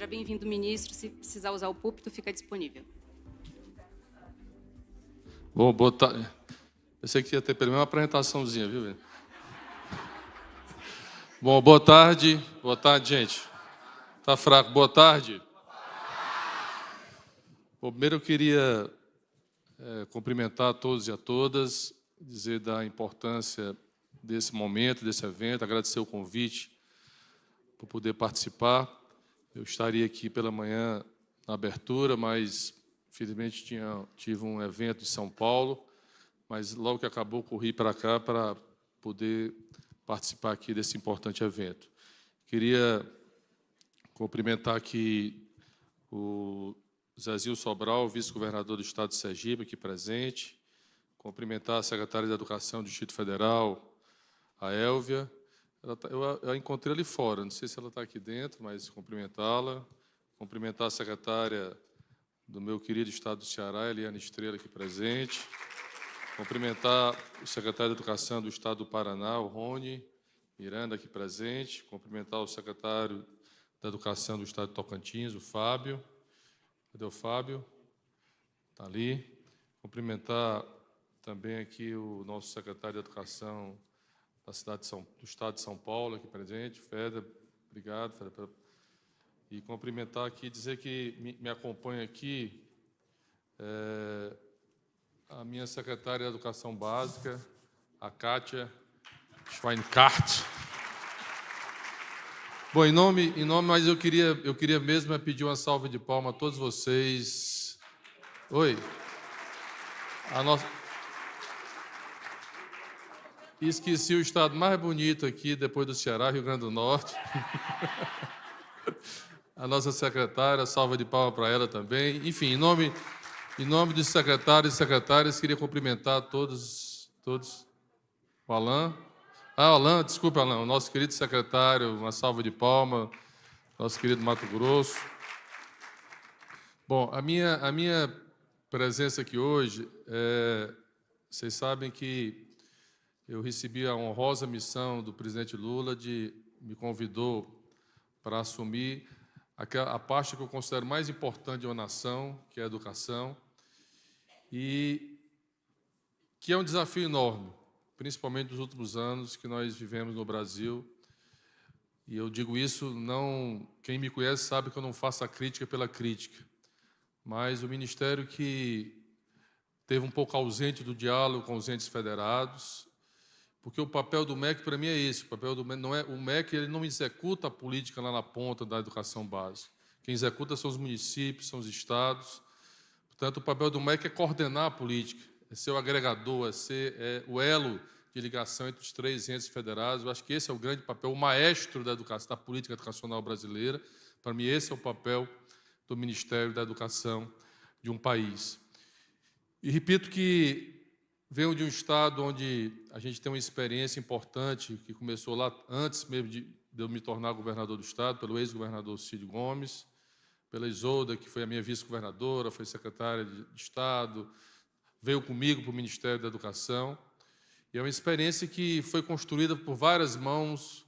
bem-vindo, ministro. Se precisar usar o púlpito, fica disponível. Bom, boa tarde. Pensei que ia ter pelo menos uma apresentaçãozinha, viu, velho? Bom, boa tarde. Boa tarde, gente. Tá fraco. Boa tarde. Bom, primeiro eu queria cumprimentar a todos e a todas, dizer da importância desse momento, desse evento, agradecer o convite por poder participar. Eu estaria aqui pela manhã na abertura, mas, infelizmente, tive um evento em São Paulo, mas logo que acabou, corri para cá para poder participar aqui desse importante evento. Queria cumprimentar aqui o Zezil Sobral, vice-governador do Estado de Sergipe, aqui presente, cumprimentar a secretária de Educação do Distrito Federal, a Élvia. Eu a encontrei ali fora, não sei se ela está aqui dentro, mas cumprimentá-la. Cumprimentar a secretária do meu querido Estado do Ceará, Eliane Estrela, aqui presente. Cumprimentar o secretário de Educação do Estado do Paraná, o Rony Miranda, aqui presente. Cumprimentar o secretário da Educação do Estado de Tocantins, o Fábio. Cadê o Fábio? Está ali. Cumprimentar também aqui o nosso secretário de Educação da do Estado de São Paulo, aqui presente, Feder. Obrigado, Feder. E cumprimentar aqui, dizer que me acompanha aqui a minha secretária de Educação Básica, a Kátia Schweinkart. Bom, em nome, mas eu queria mesmo pedir uma salva de palmas a todos vocês. Oi. Esqueci o estado mais bonito aqui, depois do Ceará, Rio Grande do Norte. A nossa secretária, salva de palmas para ela também. Enfim, em nome dos secretários e secretárias, queria cumprimentar todos. O Alain. Alain, desculpa, Alain, o nosso querido secretário, uma salva de palmas, nosso querido Mato Grosso. Bom, a minha presença aqui hoje, vocês sabem que eu recebi a honrosa missão do presidente Lula me convidou para assumir a parte que eu considero mais importante de uma nação, que é a educação, e que é um desafio enorme, principalmente nos últimos anos que nós vivemos no Brasil. E eu digo isso, quem me conhece sabe que eu não faço a crítica pela crítica, mas o Ministério que teve um pouco ausente do diálogo com os entes federados, porque o papel do MEC, para mim, é esse. O papel do MEC o MEC ele não executa a política lá na ponta da educação básica. Quem executa são os municípios, são os estados. Portanto, o papel do MEC é coordenar a política, é ser o agregador, é ser o elo de ligação entre os três entes federados. Eu acho que esse é o grande papel, o maestro da educação, da política educacional brasileira. Para mim, esse é o papel do Ministério da Educação de um país. E repito que venho de um estado onde a gente tem uma experiência importante, que começou lá antes mesmo de eu me tornar governador do estado, pelo ex-governador Cid Gomes, pela Isolda, que foi a minha vice-governadora, foi secretária de Estado, veio comigo para o Ministério da Educação. E é uma experiência que foi construída por várias mãos,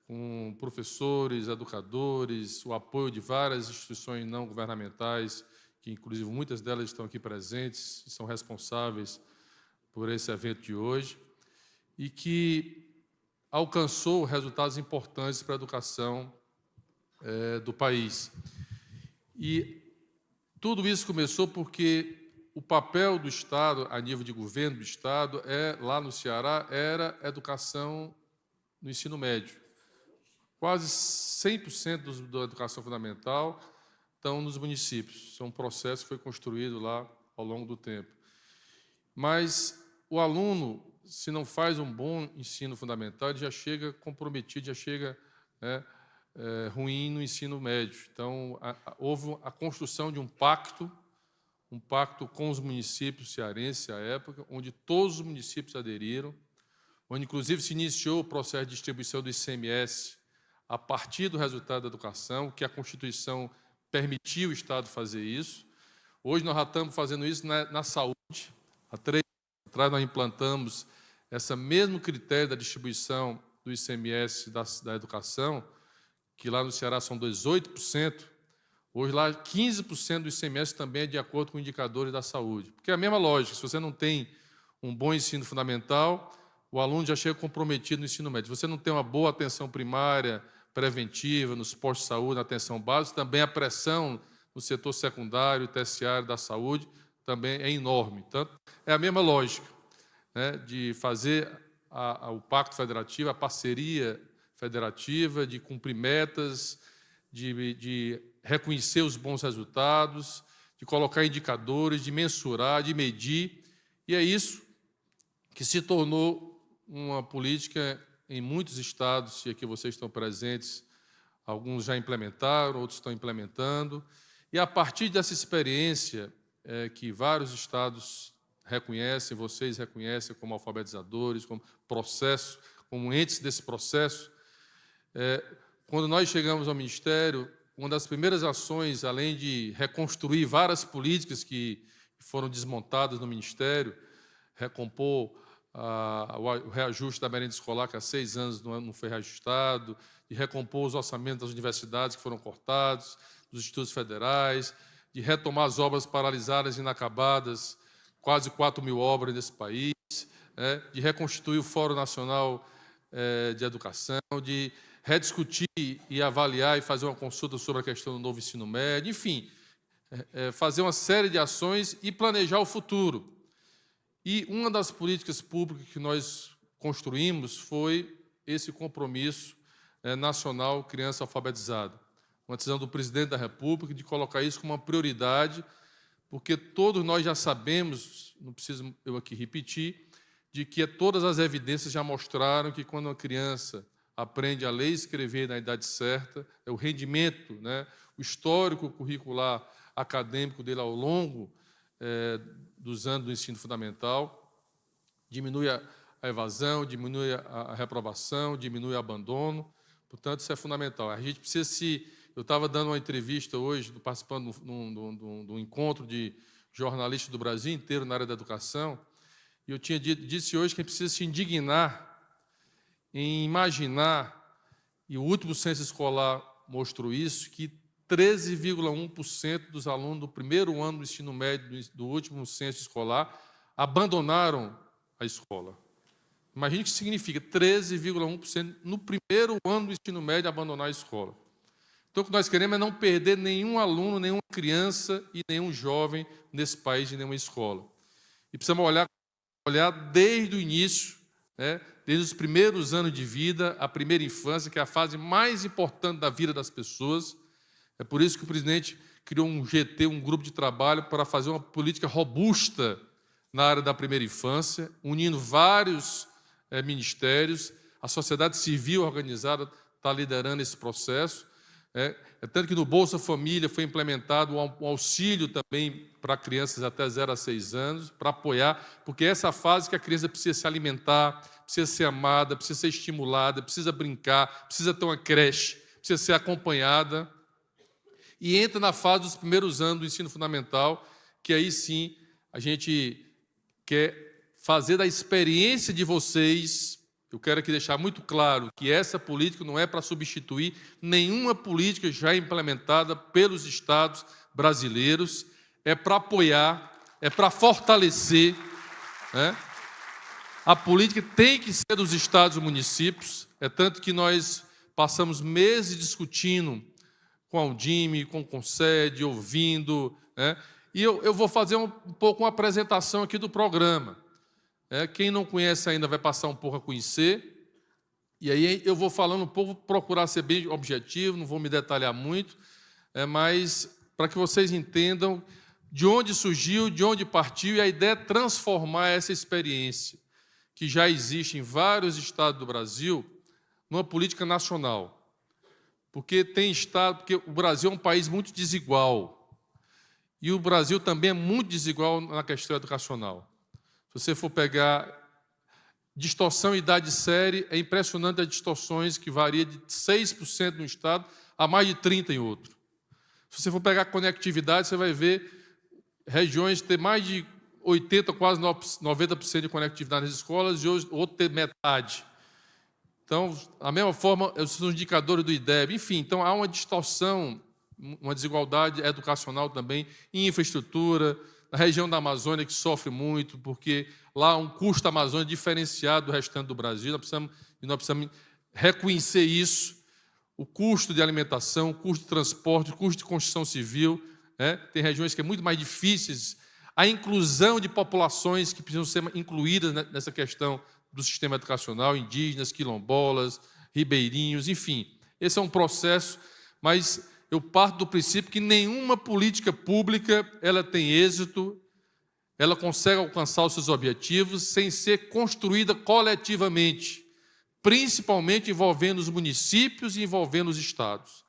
com professores, educadores, o apoio de várias instituições não governamentais, que, inclusive, muitas delas estão aqui presentes, são responsáveis por esse evento de hoje, e que alcançou resultados importantes para a educação do país. E tudo isso começou porque o papel do Estado, a nível de governo do Estado, lá no Ceará, era educação no ensino médio. Quase 100% da educação fundamental estão nos municípios. Isso é um processo que foi construído lá ao longo do tempo. Mas o aluno, se não faz um bom ensino fundamental, ele já chega comprometido, já chega ruim no ensino médio. Então, houve a construção de um pacto com os municípios cearenses à época, onde todos os municípios aderiram, onde, inclusive, se iniciou o processo de distribuição do ICMS a partir do resultado da educação, que a Constituição permitiu o Estado fazer isso. Hoje nós já estamos fazendo isso na saúde. Há 3 anos atrás nós implantamos esse mesmo critério da distribuição do ICMS da educação, que lá no Ceará são 18%, hoje lá 15% do ICMS também é de acordo com indicadores da saúde. Porque é a mesma lógica, se você não tem um bom ensino fundamental, o aluno já chega comprometido no ensino médio. Se você não tem uma boa atenção primária, preventiva, nos postos de saúde, na atenção básica, também a pressão no setor secundário e terciário da saúde também é enorme. Então, é a mesma lógica, né, de fazer o pacto federativo, a parceria federativa, de cumprir metas, de reconhecer os bons resultados, de colocar indicadores, de mensurar, de medir. E é isso que se tornou uma política em muitos estados, e aqui vocês estão presentes, alguns já implementaram, outros estão implementando. E a partir dessa experiência que vários estados reconhecem, vocês reconhecem como alfabetizadores, como processo, como entes desse processo, quando nós chegamos ao Ministério, uma das primeiras ações, além de reconstruir várias políticas que foram desmontadas no Ministério, recompor o reajuste da merenda escolar, que há 6 anos não foi reajustado, de recompor os orçamentos das universidades que foram cortados, dos institutos federais, de retomar as obras paralisadas e inacabadas, quase 4.000 obras nesse país, de reconstituir o Fórum Nacional de Educação, de rediscutir e avaliar e fazer uma consulta sobre a questão do novo ensino médio, enfim, fazer uma série de ações e planejar o futuro. E uma das políticas públicas que nós construímos foi esse compromisso nacional Criança Alfabetizada. Uma decisão do presidente da República de colocar isso como uma prioridade, porque todos nós já sabemos, não preciso eu aqui repetir, de que todas as evidências já mostraram que quando uma criança aprende a ler e escrever na idade certa, o rendimento, o histórico curricular acadêmico dele ao longo dos anos do ensino fundamental, diminui a evasão, diminui a reprovação, diminui o abandono. Portanto, isso é fundamental. A gente precisa Eu estava dando uma entrevista hoje, participando de um encontro de jornalistas do Brasil inteiro na área da educação, e eu disse hoje que a gente precisa se indignar em imaginar, e o último censo escolar mostrou isso, que 13,1% dos alunos do primeiro ano do ensino médio do último censo escolar abandonaram a escola. Imagine o que significa 13,1% no primeiro ano do ensino médio abandonar a escola. Então, o que nós queremos é não perder nenhum aluno, nenhuma criança e nenhum jovem nesse país de nenhuma escola. E precisamos olhar desde o início, desde os primeiros anos de vida, a primeira infância, que é a fase mais importante da vida das pessoas. É por isso que o presidente criou um GT, um grupo de trabalho, para fazer uma política robusta na área da primeira infância, unindo vários ministérios. A sociedade civil organizada está liderando esse processo. Tanto que no Bolsa Família foi implementado um auxílio também para crianças até 0 a 6 anos, para apoiar, porque é essa fase que a criança precisa se alimentar, precisa ser amada, precisa ser estimulada, precisa brincar, precisa ter uma creche, precisa ser acompanhada. E entra na fase dos primeiros anos do ensino fundamental, que aí sim a gente quer fazer da experiência de vocês. Eu quero aqui deixar muito claro que essa política não é para substituir nenhuma política já implementada pelos estados brasileiros, é para apoiar, é para fortalecer. A política tem que ser dos estados e municípios, tanto que nós passamos meses discutindo com a Undime, com o Concede, ouvindo, e eu vou fazer um pouco uma apresentação aqui do programa. Quem não conhece ainda vai passar um pouco a conhecer, e aí eu vou falando um pouco, procurar ser bem objetivo, não vou me detalhar muito, mas para que vocês entendam de onde surgiu, de onde partiu, e a ideia é transformar essa experiência, que já existe em vários estados do Brasil, numa política nacional. Porque o Brasil é um país muito desigual, e o Brasil também é muito desigual na questão educacional. Se você for pegar distorção em idade série, é impressionante as distorções que varia de 6% no estado a mais de 30% em outro. Se você for pegar conectividade, você vai ver regiões ter mais de 80%, quase 90% de conectividade nas escolas e outro ter metade. Então, da mesma forma, são os indicadores do IDEB. Enfim, então há uma distorção, uma desigualdade educacional também em infraestrutura, na região da Amazônia, que sofre muito, porque lá há um custo amazônico diferenciado do restante do Brasil. Nós precisamos reconhecer isso, o custo de alimentação, o custo de transporte, o custo de construção civil. Tem regiões que é muito mais difíceis, a inclusão de populações que precisam ser incluídas nessa questão do sistema educacional, indígenas, quilombolas, ribeirinhos, enfim. Esse é um processo, mas eu parto do princípio que nenhuma política pública ela tem êxito, ela consegue alcançar os seus objetivos sem ser construída coletivamente, principalmente envolvendo os municípios e envolvendo os estados.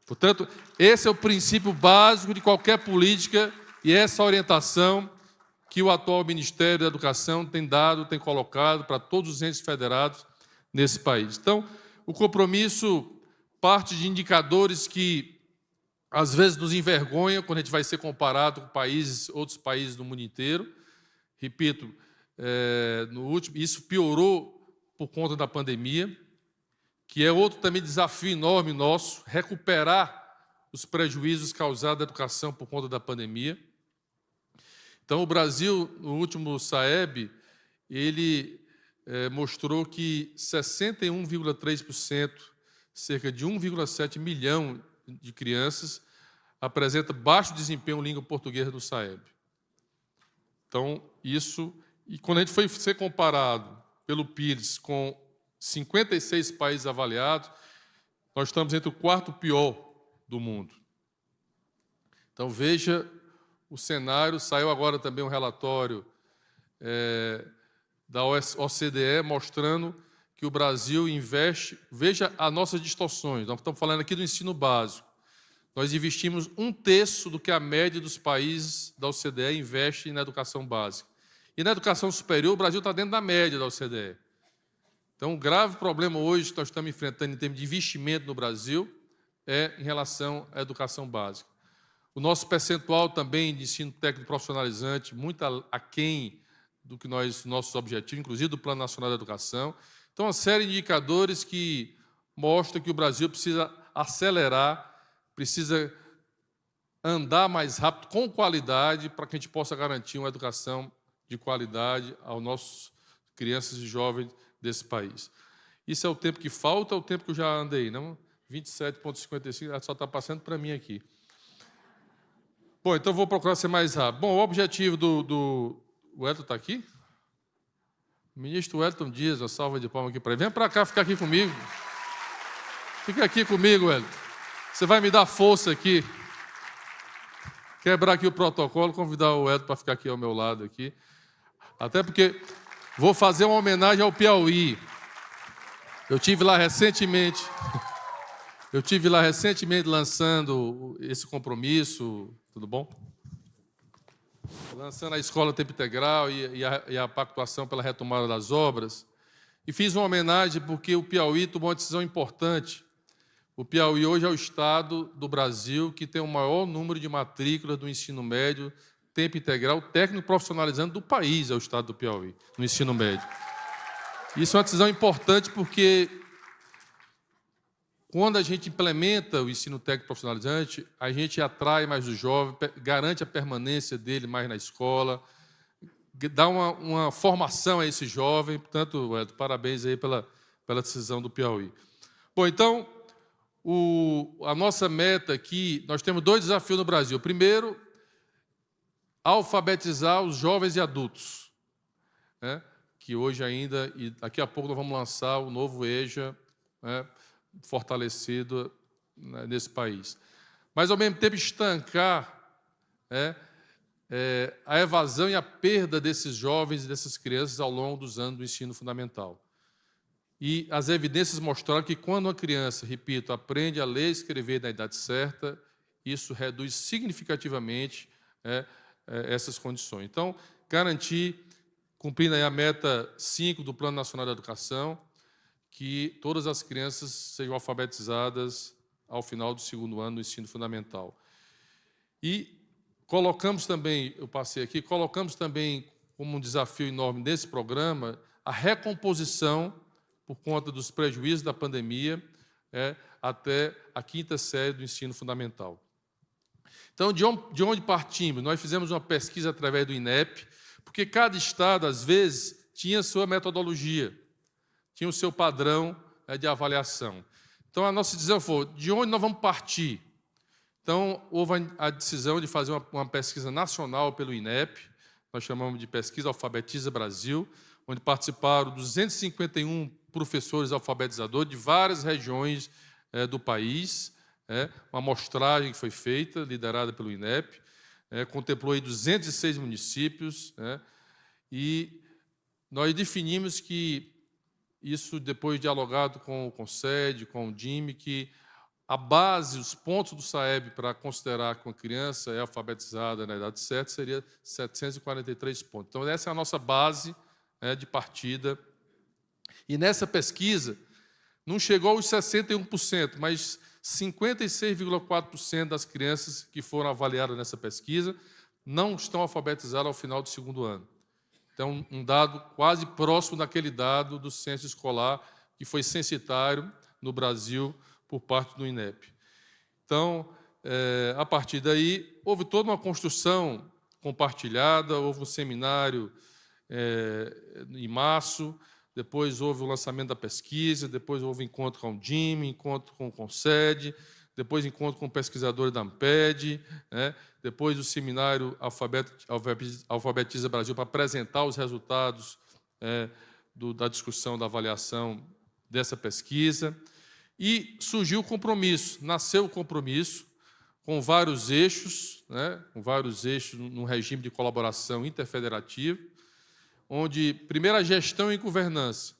Portanto, esse é o princípio básico de qualquer política e essa orientação que o atual Ministério da Educação tem dado, tem colocado para todos os entes federados nesse país. Então, o compromisso parte de indicadores que, às vezes, nos envergonha quando a gente vai ser comparado com outros países do mundo inteiro. Repito, isso piorou por conta da pandemia, que é outro também desafio enorme nosso, recuperar os prejuízos causados à educação por conta da pandemia. Então, o Brasil, no último SAEB, ele mostrou que 61,3%, cerca de 1,7 milhão de crianças, apresenta baixo desempenho em língua portuguesa no SAEB. Então, isso... E quando a gente foi ser comparado pelo PIRS com 56 países avaliados, nós estamos entre o quarto pior do mundo. Então, veja o cenário. Saiu agora também um relatório da OCDE mostrando que o Brasil investe... Veja as nossas distorções. Nós estamos falando aqui do ensino básico. Nós investimos 1/3 do que a média dos países da OCDE investe na educação básica. E na educação superior, o Brasil está dentro da média da OCDE. Então, o grave problema hoje que nós estamos enfrentando em termos de investimento no Brasil é em relação à educação básica. O nosso percentual também de ensino técnico profissionalizante, muito aquém do que nossos objetivos, inclusive do Plano Nacional da Educação. Então, uma série de indicadores que mostram que o Brasil precisa acelerar, precisa andar mais rápido, com qualidade, para que a gente possa garantir uma educação de qualidade aos nossos crianças e jovens desse país. Isso é o tempo que falta, é o tempo que eu já andei, não? 27,55, só está passando para mim aqui. Bom, então vou procurar ser mais rápido. Bom, o objetivo O Wellington está aqui? O ministro Wellington Dias, uma salva de palmas aqui para ele. Vem para cá ficar aqui comigo. Fica aqui comigo, Wellington. Você vai me dar força aqui. Quebrar aqui o protocolo, convidar o Wellington para ficar aqui ao meu lado aqui. Até porque vou fazer uma homenagem ao Piauí. Eu tive lá recentemente lançando esse compromisso, tudo bom? Lançando a Escola Tempo Integral e a pactuação pela retomada das obras. E fiz uma homenagem porque o Piauí tomou uma decisão importante. O Piauí hoje é o estado do Brasil que tem o maior número de matrículas do ensino médio, tempo integral, técnico profissionalizante do país, é o estado do Piauí, no ensino médio. Isso é uma decisão importante porque quando a gente implementa o ensino técnico profissionalizante, a gente atrai mais o jovem, garante a permanência dele mais na escola, dá uma formação a esse jovem. Portanto, Wellington, parabéns aí pela decisão do Piauí. Bom, então, a nossa meta aqui, nós temos 2 desafios no Brasil. Primeiro, alfabetizar os jovens e adultos, né, que hoje ainda, e daqui a pouco nós vamos lançar o novo EJA, né, fortalecido, né, nesse país. Mas, ao mesmo tempo, estancar a evasão e a perda desses jovens e dessas crianças ao longo dos anos do ensino fundamental. E as evidências mostraram que quando uma criança, repito, aprende a ler e escrever na idade certa, isso reduz significativamente essas condições. Então, garantir, cumprindo aí a meta 5 do Plano Nacional da Educação, que todas as crianças sejam alfabetizadas ao final do 2º ano do ensino fundamental. E colocamos também, colocamos também como um desafio enorme nesse programa a recomposição por conta dos prejuízos da pandemia, até a 5ª série do ensino fundamental. Então, de onde partimos? Nós fizemos uma pesquisa através do INEP, porque cada estado, às vezes, tinha sua metodologia, tinha o seu padrão de avaliação. Então, a nossa decisão foi, de onde nós vamos partir? Então, houve a decisão de fazer uma pesquisa nacional pelo INEP, nós chamamos de Pesquisa Alfabetiza Brasil, onde participaram 251 professores alfabetizadores de várias regiões do país, uma amostragem que foi feita, liderada pelo INEP, contemplou aí 206 municípios, e nós definimos que isso, depois dialogado com o CONSED, com o DIME, que a base, os pontos do SAEB para considerar que uma criança é alfabetizada na idade certa seria 743 pontos. Então, essa é a nossa base de partida. E nessa pesquisa, não chegou aos 61%, mas 56,4% das crianças que foram avaliadas nessa pesquisa não estão alfabetizadas ao final do 2º ano. Então, um dado quase próximo daquele dado do censo escolar que foi censitário no Brasil por parte do INEP. Então, a partir daí, houve toda uma construção compartilhada, houve um seminário em março, depois houve o lançamento da pesquisa, depois houve encontro com o DIME, encontro com o CONSED, depois encontro com pesquisadores da AMPED, depois o seminário Alfabetiza Brasil para apresentar os resultados da discussão, da avaliação dessa pesquisa. E surgiu o compromisso, nasceu o compromisso com vários eixos, num regime de colaboração interfederativa, onde, primeiro, a gestão e governança.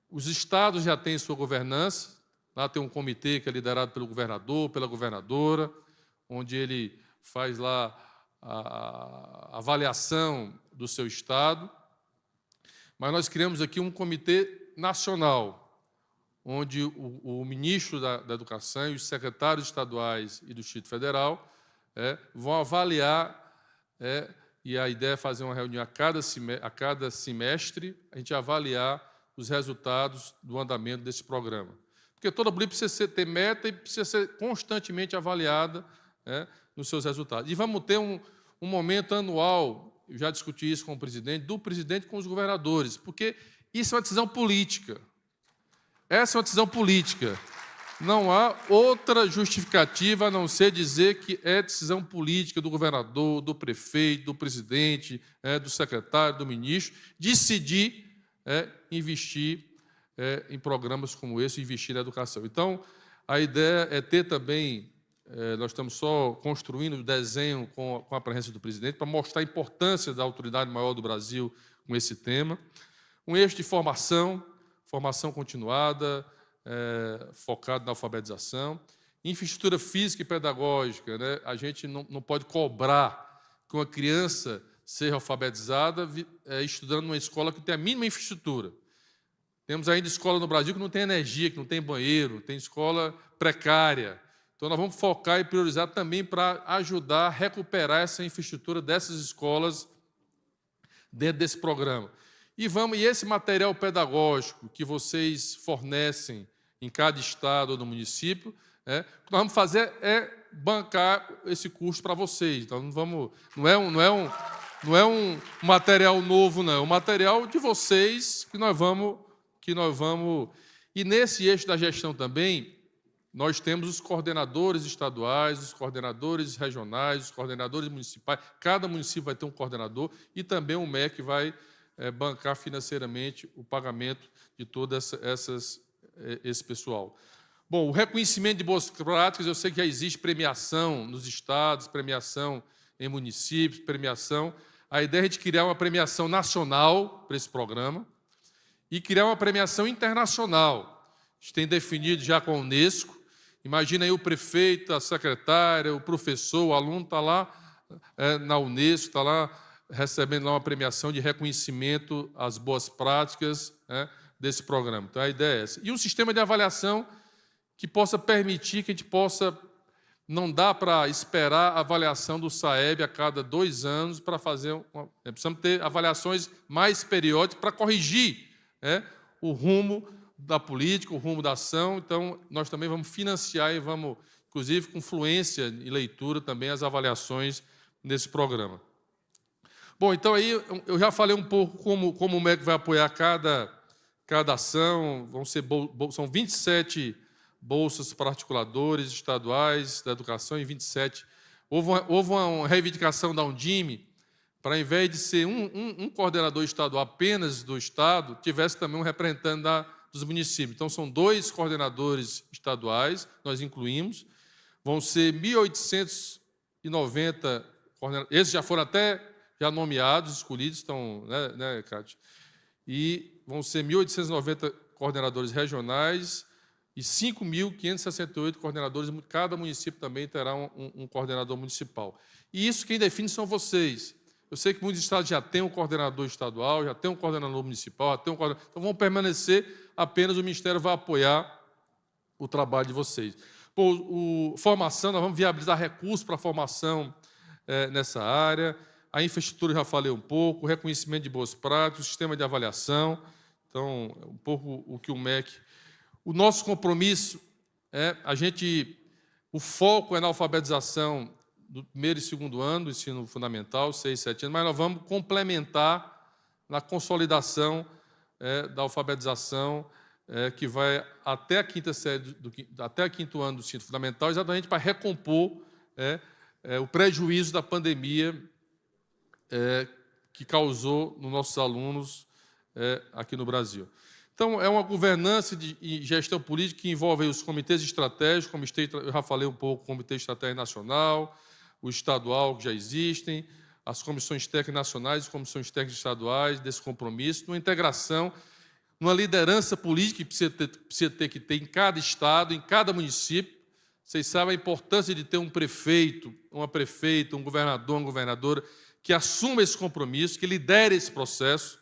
Os estados já têm sua governança, lá tem um comitê que é liderado pelo governador, pela governadora, onde ele faz lá a avaliação do seu estado. Mas nós criamos aqui um comitê nacional, onde o ministro da Educação e os secretários estaduais e do Distrito Federal vão avaliar, e a ideia é fazer uma reunião a cada semestre, a gente avaliar os resultados do andamento desse programa. Porque toda política precisa ter meta e precisa ser constantemente avaliada nos seus resultados. E vamos ter um momento anual, eu já discuti isso com o presidente, do presidente com os governadores, porque isso é uma decisão política. Essa é uma decisão política. Não há outra justificativa a não ser dizer que é decisão política do governador, do prefeito, do presidente, do secretário, do ministro, decidir investir em programas como esse, investir na educação. Então, a ideia é ter também, nós estamos só construindo o desenho com a presença do presidente, para mostrar a importância da autoridade maior do Brasil com esse tema, um eixo de formação continuada, focado na alfabetização, infraestrutura física e pedagógica, a gente não pode cobrar que uma criança seja alfabetizada estudando numa escola que tem a mínima infraestrutura. Temos ainda escola no Brasil que não tem energia, que não tem banheiro, tem escola precária. Então, nós vamos focar e priorizar também para ajudar a recuperar essa infraestrutura dessas escolas dentro desse programa. E esse material pedagógico que vocês fornecem em cada estado ou no município, o que nós vamos fazer é bancar esse custo para vocês. Então, não é um material novo, não. É um material de vocês que nós vamos. E nesse eixo da gestão também, nós temos os coordenadores estaduais, os coordenadores regionais, os coordenadores municipais. Cada município vai ter um coordenador e também o MEC vai bancar financeiramente o pagamento de todo esse pessoal. Bom, o reconhecimento de boas práticas, eu sei que já existe premiação nos estados, premiação em municípios, premiação. A ideia é de criar uma premiação nacional para esse programa e criar uma premiação internacional. A gente tem definido já com a Unesco. Imagina aí o prefeito, a secretária, o professor, o aluno está lá na Unesco, está lá recebendo lá uma premiação de reconhecimento às boas práticas desse programa. Então, a ideia é essa. E um sistema de avaliação que possa permitir que a gente possa... Não dá para esperar a avaliação do SAEB a cada 2 anos para fazer... Precisamos ter avaliações mais periódicas para corrigir o rumo da política, o rumo da ação. Então, nós também vamos financiar e vamos, inclusive, com fluência e leitura também, as avaliações nesse programa. Bom, então aí eu já falei um pouco como o MEC vai apoiar cada ação. São 27 bolsas para articuladores estaduais da educação e 27. Houve uma reivindicação da Undime para, ao invés de ser um coordenador estadual apenas do Estado, tivesse também um representante dos municípios. Então, são 2 coordenadores estaduais, nós incluímos. Vão ser 1.890 coordenadores. Esses já foram até nomeados, escolhidos, estão, né, Cátia? E vão ser 1.890 coordenadores regionais e 5.568 coordenadores. Cada município também terá um coordenador municipal. E isso quem define são vocês. Eu sei que muitos estados já têm um coordenador estadual, já têm um coordenador municipal, já têm então vão permanecer, apenas o Ministério vai apoiar o trabalho de vocês. Formação, nós vamos viabilizar recursos para a formação nessa área. A infraestrutura, já falei um pouco, o reconhecimento de boas práticas, o sistema de avaliação. Então, um pouco o que o MEC... O nosso compromisso o foco é na alfabetização do 1º e 2º ano do ensino fundamental, 6, 7 anos, mas nós vamos complementar na consolidação da alfabetização que vai até a 5ª série, até o 5º ano do ensino fundamental, exatamente para recompor o prejuízo da pandemia que causou nos nossos alunos aqui no Brasil. Então, é uma governança e gestão política que envolve os comitês estratégicos, eu já falei um pouco, o Comitê Estratégico Nacional, o estadual, que já existem, as comissões técnicas nacionais e comissões técnicas estaduais, desse compromisso, uma integração, uma liderança política que precisa ter em cada estado, em cada município. Vocês sabem a importância de ter um prefeito, uma prefeita, um governador, uma governadora, que assuma esse compromisso, que lidere esse processo.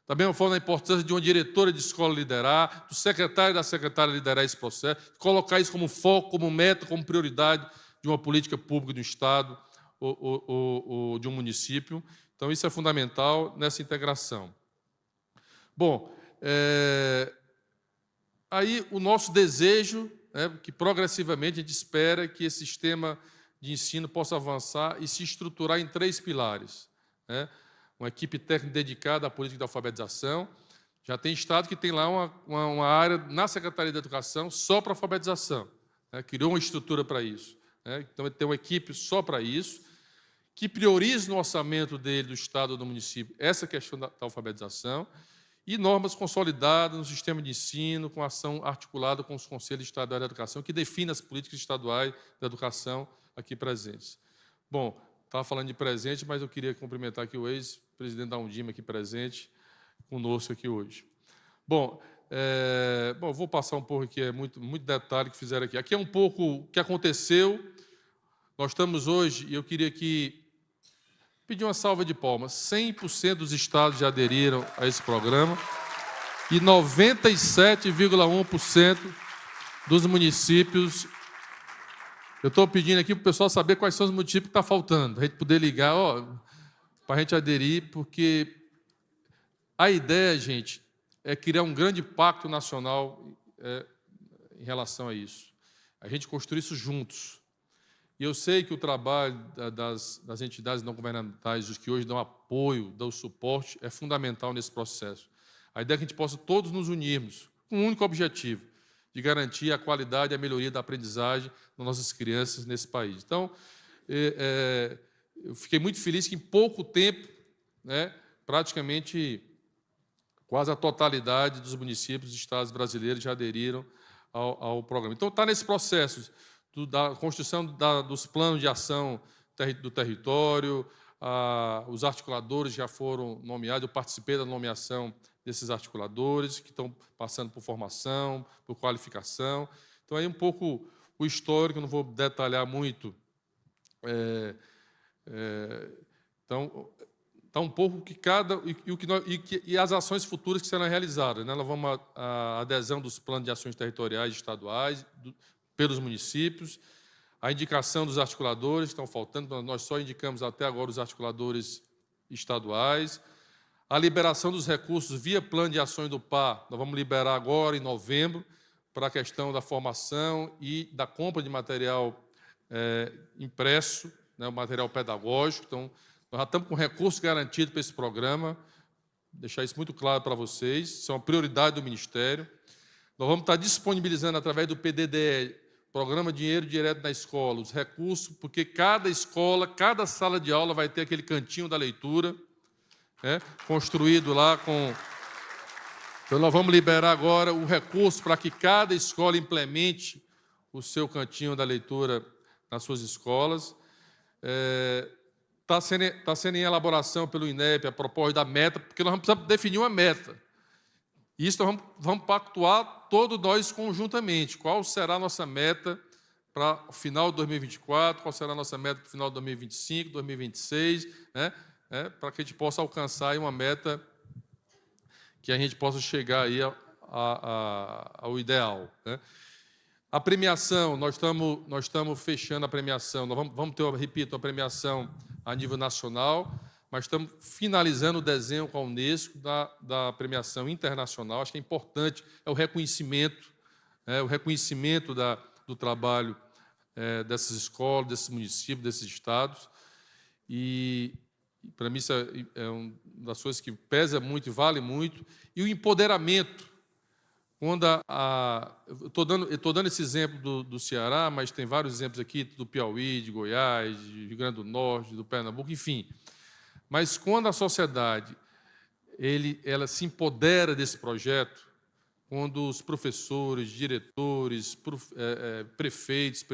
Também eu falo da importância de uma diretora de escola liderar, do secretário e da secretária liderar esse processo, colocar isso como foco, como meta, como prioridade de uma política pública do Estado ou de um município. Então, isso é fundamental nessa integração. Bom, aí o nosso desejo, que progressivamente a gente espera que esse sistema de ensino possa avançar e se estruturar em 3 pilares. Uma equipe técnica dedicada à política de alfabetização. Já tem estado que tem lá uma área na Secretaria de Educação só para alfabetização. Criou uma estrutura para isso. Então, ele tem uma equipe só para isso, que priorize no orçamento dele, do Estado ou do município, essa questão da alfabetização, e normas consolidadas no sistema de ensino, com ação articulada com os Conselhos Estaduais da Educação, que definem as políticas estaduais da educação aqui presentes. Bom, estava falando de presente, mas eu queria cumprimentar aqui o ex-presidente da Undime aqui presente, conosco aqui hoje. Bom, vou passar um pouco aqui, muito detalhe que fizeram aqui. Aqui é um pouco o que aconteceu. Nós estamos hoje, e eu queria aqui pedir uma salva de palmas. 100% dos estados já aderiram a esse programa e 97,1% dos municípios. Eu estou pedindo aqui para o pessoal saber quais são os municípios que estão faltando, para a gente poder ligar, para a gente aderir, porque a ideia, gente, é criar um grande pacto nacional em relação a isso. A gente construir isso juntos. E eu sei que o trabalho das entidades não governamentais, os que hoje dão apoio, dão suporte, é fundamental nesse processo. A ideia é que a gente possa todos nos unirmos com um único objetivo, de garantir a qualidade e a melhoria da aprendizagem das nossas crianças nesse país. Então, eu fiquei muito feliz que, em pouco tempo, praticamente quase a totalidade dos municípios e estados brasileiros já aderiram ao programa. Então, está nesse processo da construção dos planos de ação do território, os articuladores já foram nomeados, eu participei da nomeação desses articuladores, que estão passando por formação, por qualificação. Então, aí um pouco o histórico, não vou detalhar muito. Então, está um pouco e as ações futuras que serão realizadas. Nós vamos a adesão dos planos de ações territoriais estaduais, pelos municípios, a indicação dos articuladores, estão faltando, nós só indicamos até agora os articuladores estaduais, A liberação dos recursos via plano de ações do PAR, nós vamos liberar agora, em novembro, para a questão da formação e da compra de material impresso, né, o material pedagógico. Então, nós já estamos com recurso garantido para esse programa, deixar isso muito claro para vocês, isso é uma prioridade do Ministério. Nós vamos estar disponibilizando, através do PDDE, Programa Dinheiro Direto na Escola, os recursos, porque cada escola, cada sala de aula vai ter aquele cantinho da leitura, né, construído lá com... Então, nós vamos liberar agora o recurso para que cada escola implemente o seu cantinho da leitura nas suas escolas. Está sendo em elaboração pelo INEP a proposta da meta, porque nós vamos precisar definir uma meta. E isso nós vamos pactuar todos nós conjuntamente. Qual será a nossa meta para o final de 2024, qual será a nossa meta para o final de 2025, 2026, né? Para que a gente possa alcançar aí uma meta que a gente possa chegar aí ao ideal, né? A premiação, nós estamos fechando a premiação, nós vamos ter, repito, a premiação a nível nacional, mas estamos finalizando o desenho com a Unesco da premiação internacional. Acho que é importante, é o reconhecimento do trabalho dessas escolas, desses municípios, desses estados. E, para mim, isso é uma das coisas que pesa muito e vale muito. E o empoderamento. Quando eu estou dando esse exemplo do Ceará, mas tem vários exemplos aqui, do Piauí, de Goiás, de Rio Grande do Norte, do Pernambuco, enfim. Mas quando a sociedade ela se empodera desse projeto, quando os professores, diretores, prefeitos,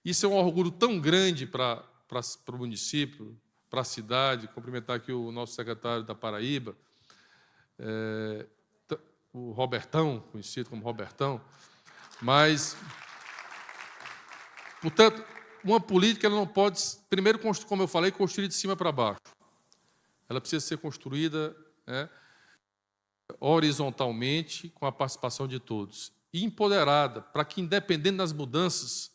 isso é um orgulho tão grande para o município, para a cidade. Cumprimentar aqui o nosso secretário da Paraíba, o Robertão, conhecido como Robertão, mas, portanto, uma política ela não pode, primeiro, como eu falei, construir de cima para baixo. Ela precisa ser construída horizontalmente, com a participação de todos, e empoderada, para que, independente das mudanças,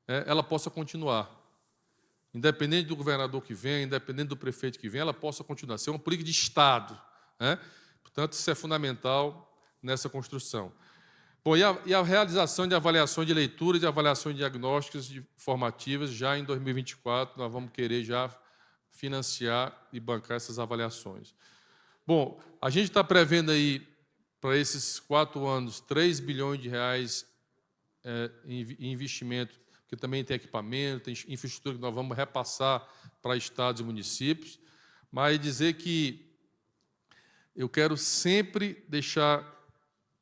ela possa continuar. Independente do governador que vem, independente do prefeito que vem, ela possa continuar. Ser uma política de Estado, né? Portanto, isso é fundamental nessa construção. Bom, e a realização de avaliações de leitura e de avaliações diagnósticas formativas, já em 2024, nós vamos querer já financiar e bancar essas avaliações. Bom, a gente está prevendo aí, para esses 4 anos, 3 bilhões de reais em investimento, que também tem equipamento, tem infraestrutura que nós vamos repassar para estados e municípios, mas dizer que eu quero sempre deixar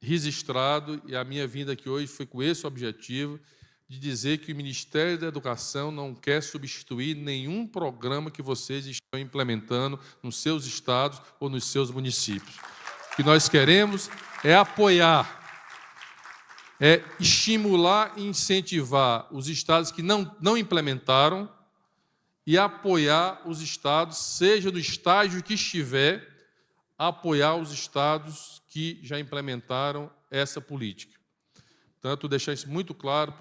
registrado, e a minha vinda aqui hoje foi com esse objetivo, de dizer que o Ministério da Educação não quer substituir nenhum programa que vocês estão implementando nos seus estados ou nos seus municípios. O que nós queremos é apoiar, é estimular e incentivar os estados que não implementaram e apoiar os estados, seja no estágio que estiver, apoiar os estados que já implementaram essa política. Portanto, deixar isso muito claro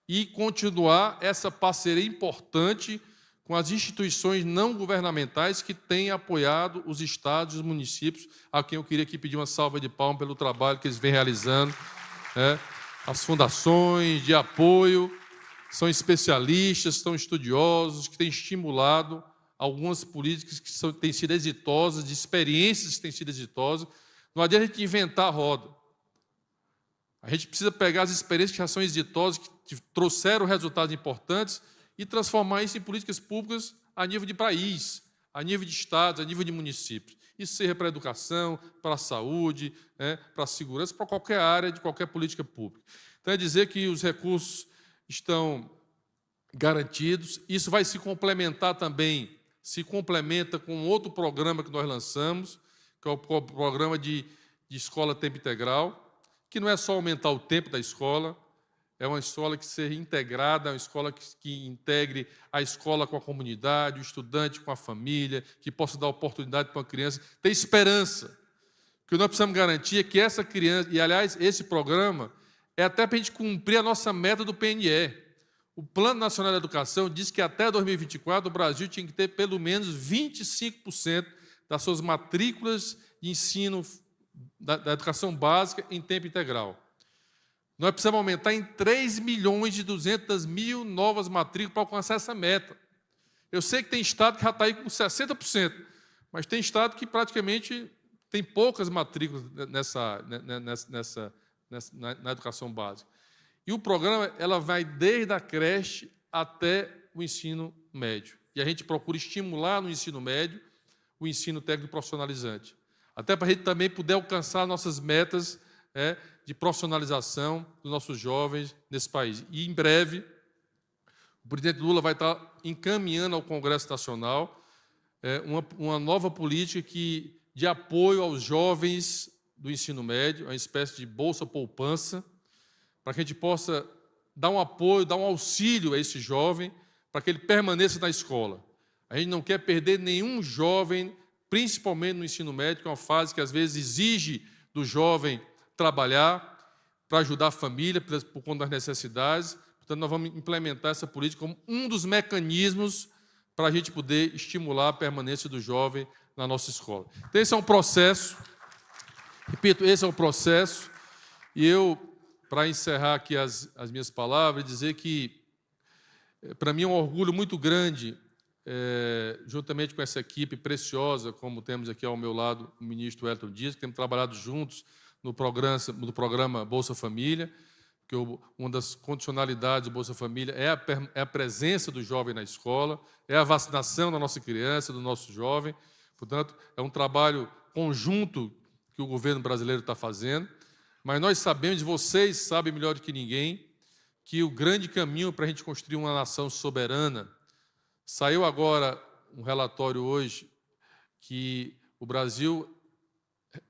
e continuar essa parceria importante com as instituições não governamentais que têm apoiado os estados e os municípios, a quem eu queria aqui pedir uma salva de palmas pelo trabalho que eles vêm realizando. As fundações de apoio são especialistas, são estudiosos, que têm estimulado algumas políticas que têm sido exitosas, de experiências que têm sido exitosas. Não adianta a gente inventar a roda. A gente precisa pegar as experiências que já são exitosas, que trouxeram resultados importantes, e transformar isso em políticas públicas a nível de país, a nível de estados, a nível de municípios. Isso seja para a educação, para a saúde, para a segurança, para qualquer área de qualquer política pública. Então, é dizer que os recursos estão garantidos. Isso vai se complementar também, se complementa com outro programa que nós lançamos, que é o programa de escola tempo integral, que não é só aumentar o tempo da escola, é uma escola que seja integrada, é uma escola que integre a escola com a comunidade, o estudante com a família, que possa dar oportunidade para uma criança ter esperança. O que nós precisamos garantir é que essa criança, e, aliás, esse programa é até para a gente cumprir a nossa meta do PNE. O Plano Nacional de Educação diz que até 2024 o Brasil tinha que ter pelo menos 25% das suas matrículas de ensino da educação básica em tempo integral. Nós precisamos aumentar em 3.200.000 novas matrículas para alcançar essa meta. Eu sei que tem estado que já está aí com 60%, mas tem estado que praticamente tem poucas matrículas na educação básica. E o programa ela vai desde a creche até o ensino médio. E a gente procura estimular no ensino médio o ensino técnico profissionalizante. Até para a gente também poder alcançar nossas metas de profissionalização dos nossos jovens nesse país. E, em breve, o presidente Lula vai estar encaminhando ao Congresso Nacional uma nova política de apoio aos jovens do ensino médio, uma espécie de bolsa poupança, para que a gente possa dar um apoio, dar um auxílio a esse jovem, para que ele permaneça na escola. A gente não quer perder nenhum jovem, principalmente no ensino médio, que é uma fase que, às vezes, exige do jovem trabalhar para ajudar a família, por conta das necessidades. Portanto, nós vamos implementar essa política como um dos mecanismos para a gente poder estimular a permanência do jovem na nossa escola. Então, esse é um processo, repito, esse é um processo, e eu, para encerrar aqui as minhas palavras, dizer que, para mim, é um orgulho muito grande, juntamente com essa equipe preciosa, como temos aqui ao meu lado o ministro Wellington Dias, que temos trabalhado juntos no programa Bolsa Família, que uma das condicionalidades do Bolsa Família é a presença do jovem na escola, é a vacinação da nossa criança, do nosso jovem. Portanto, é um trabalho conjunto que o governo brasileiro está fazendo, mas nós sabemos, vocês sabem melhor do que ninguém, que o grande caminho para a gente construir uma nação soberana. Saiu agora um relatório hoje que o Brasil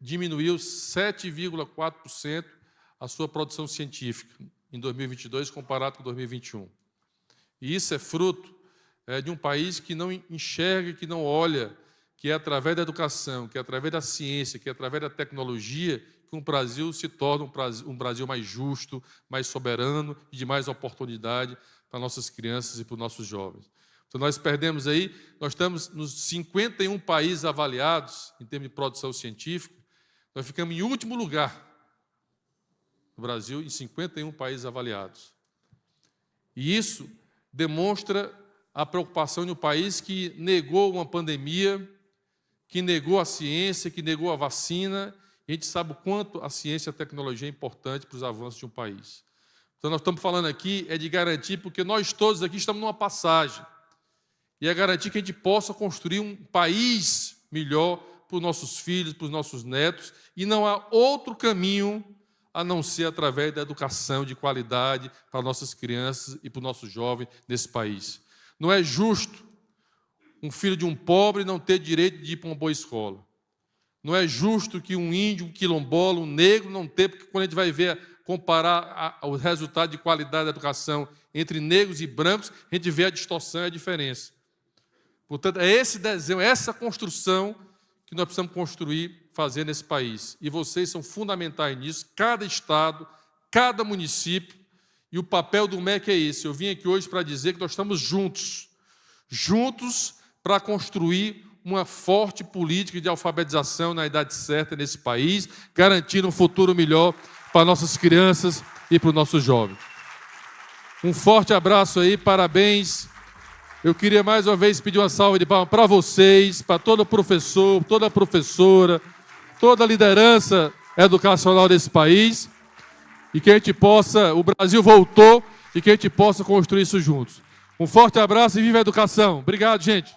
diminuiu 7,4% a sua produção científica em 2022 comparado com 2021. E isso é fruto de um país que não enxerga, que não olha, que é através da educação, que é através da ciência, que é através da tecnologia que o Brasil se torna um Brasil mais justo, mais soberano e de mais oportunidade para nossas crianças e para os nossos jovens. Então, nós perdemos aí, nós estamos nos 51 países avaliados em termos de produção científica, nós ficamos em último lugar no Brasil, em 51 países avaliados. E isso demonstra a preocupação de um país que negou uma pandemia, que negou a ciência, que negou a vacina. A gente sabe o quanto a ciência e a tecnologia é importante para os avanços de um país. Então, nós estamos falando aqui de garantir, porque nós todos aqui estamos numa passagem, e é garantir que a gente possa construir um país melhor para os nossos filhos, para os nossos netos, e não há outro caminho a não ser através da educação de qualidade para nossas crianças e para os nossos jovens nesse país. Não é justo um filho de um pobre não ter direito de ir para uma boa escola. Não é justo que um índio, um quilombola, um negro não tenha, porque quando a gente vai comparar o resultado de qualidade da educação entre negros e brancos, a gente vê a distorção e a diferença. Portanto, é esse desenho, essa construção que nós precisamos construir, fazer nesse país. E vocês são fundamentais nisso, cada estado, cada município, e o papel do MEC é esse. Eu vim aqui hoje para dizer que nós estamos juntos para construir uma forte política de alfabetização na idade certa nesse país, garantindo um futuro melhor para nossas crianças e para os nossos jovens. Um forte abraço aí, parabéns. Eu queria mais uma vez pedir uma salva de palmas para vocês, para todo professor, toda professora, toda a liderança educacional desse país, e que a gente possa, o Brasil voltou, e que a gente possa construir isso juntos. Um forte abraço e viva a educação. Obrigado, gente.